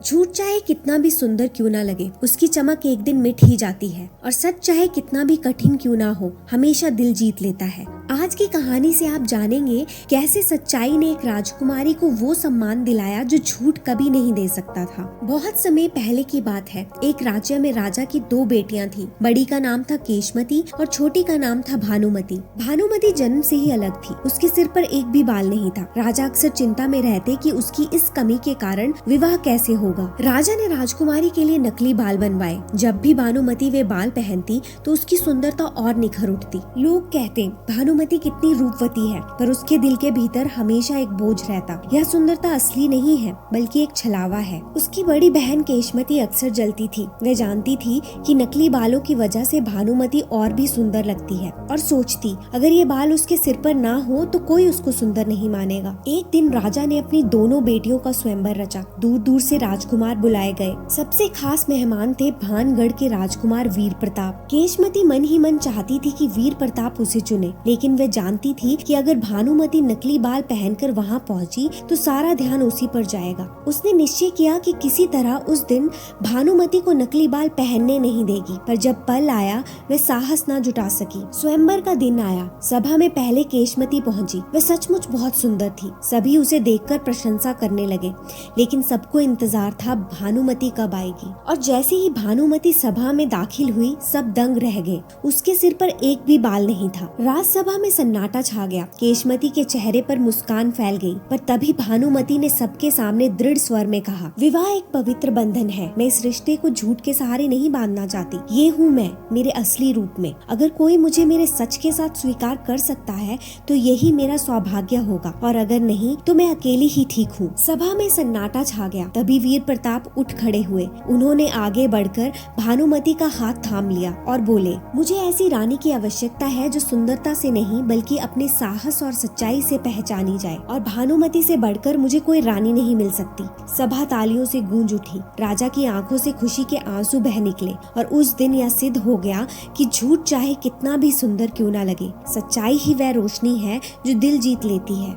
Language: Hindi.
झूठ चाहे कितना भी सुंदर क्यों ना लगे, उसकी चमक एक दिन मिट ही जाती है, और सच चाहे कितना भी कठिन क्यों ना हो, हमेशा दिल जीत लेता है। आज की कहानी से आप जानेंगे कैसे सच्चाई ने एक राजकुमारी को वो सम्मान दिलाया जो झूठ कभी नहीं दे सकता था। बहुत समय पहले की बात है। एक राज्य में राजा की 2 बेटियां थी। बड़ी का नाम था केशमती और छोटी का नाम था भानुमति। भानुमति जन्म से ही अलग थी, उसके सिर पर एक भी बाल नहीं था। राजा अक्सर चिंता में रहते कि उसकी इस कमी के कारण विवाह कैसे होगा। राजा ने राजकुमारी के लिए नकली बाल बनवाए। जब भी भानुमति वे बाल पहनती तो उसकी सुंदरता और निखर उठती। लोग कहते भानुमति कितनी रूपवती है, पर उसके दिल के भीतर हमेशा एक बोझ रहता। यह सुंदरता असली नहीं है, बल्कि एक छलावा है। उसकी बड़ी बहन केशमती अक्सर जलती थी। वह जानती थी कि नकली बालों की वजह से भानुमति और भी सुंदर लगती है, और सोचती अगर ये बाल उसके सिर पर ना हो तो कोई उसको सुंदर नहीं मानेगा। एक दिन राजा ने अपनी दोनों बेटियों का स्वयंवर रचा। दूर दूर से राजकुमार बुलाए गए। सबसे खास मेहमान थे भानगढ़ के राजकुमार वीर प्रताप। केशमती मन ही मन चाहती थी कि वीर प्रताप उसे चुने, लेकिन वह जानती थी कि अगर भानुमति नकली बाल पहनकर वहां पहुंची तो सारा ध्यान उसी पर जाएगा। उसने निश्चय किया कि किसी तरह उस दिन भानुमति को नकली बाल पहनने नहीं देगी, पर जब पल आया वह साहस न जुटा सकी। स्वयंवर का दिन आया। सभा में पहले केशमती पहुंची। वह सचमुच बहुत सुंदर थी। सभी उसे देखकर प्रशंसा करने लगे, लेकिन सबको इंतजार था भानुमति कब आएगी। और जैसे ही भानुमति सभा में दाखिल हुई, सब दंग रह गए। उसके सिर पर एक भी बाल नहीं था। राजसभा में सन्नाटा छा गया। केशमती के चेहरे पर मुस्कान फैल गई, पर तभी भानुमति ने सबके सामने दृढ़ स्वर में कहा, विवाह एक पवित्र बंधन है। मैं इस रिश्ते को झूठ के सहारे नहीं बांधना चाहती। ये हूँ मैं, मेरे असली रूप में। अगर कोई मुझे मेरे सच के साथ स्वीकार कर सकता है तो यही मेरा सौभाग्य होगा, और अगर नहीं तो मैं अकेली ही ठीक हूँ। सभा में सन्नाटा छा गया। तभी वीर प्रताप उठ खड़े हुए। उन्होंने आगे बढ़कर भानुमति का हाथ थाम लिया और बोले, मुझे ऐसी रानी की आवश्यकता है जो सुंदरता से नहीं बल्कि अपने साहस और सच्चाई से पहचानी जाए, और भानुमति से बढ़कर मुझे कोई रानी नहीं मिल सकती। सभा तालियों से गूंज उठी। राजा की आंखों से खुशी के आंसू बह निकले, और उस दिन यह सिद्ध हो गया कि झूठ चाहे कितना भी सुंदर क्यों ना लगे, सच्चाई ही वह रोशनी है जो दिल जीत लेती है।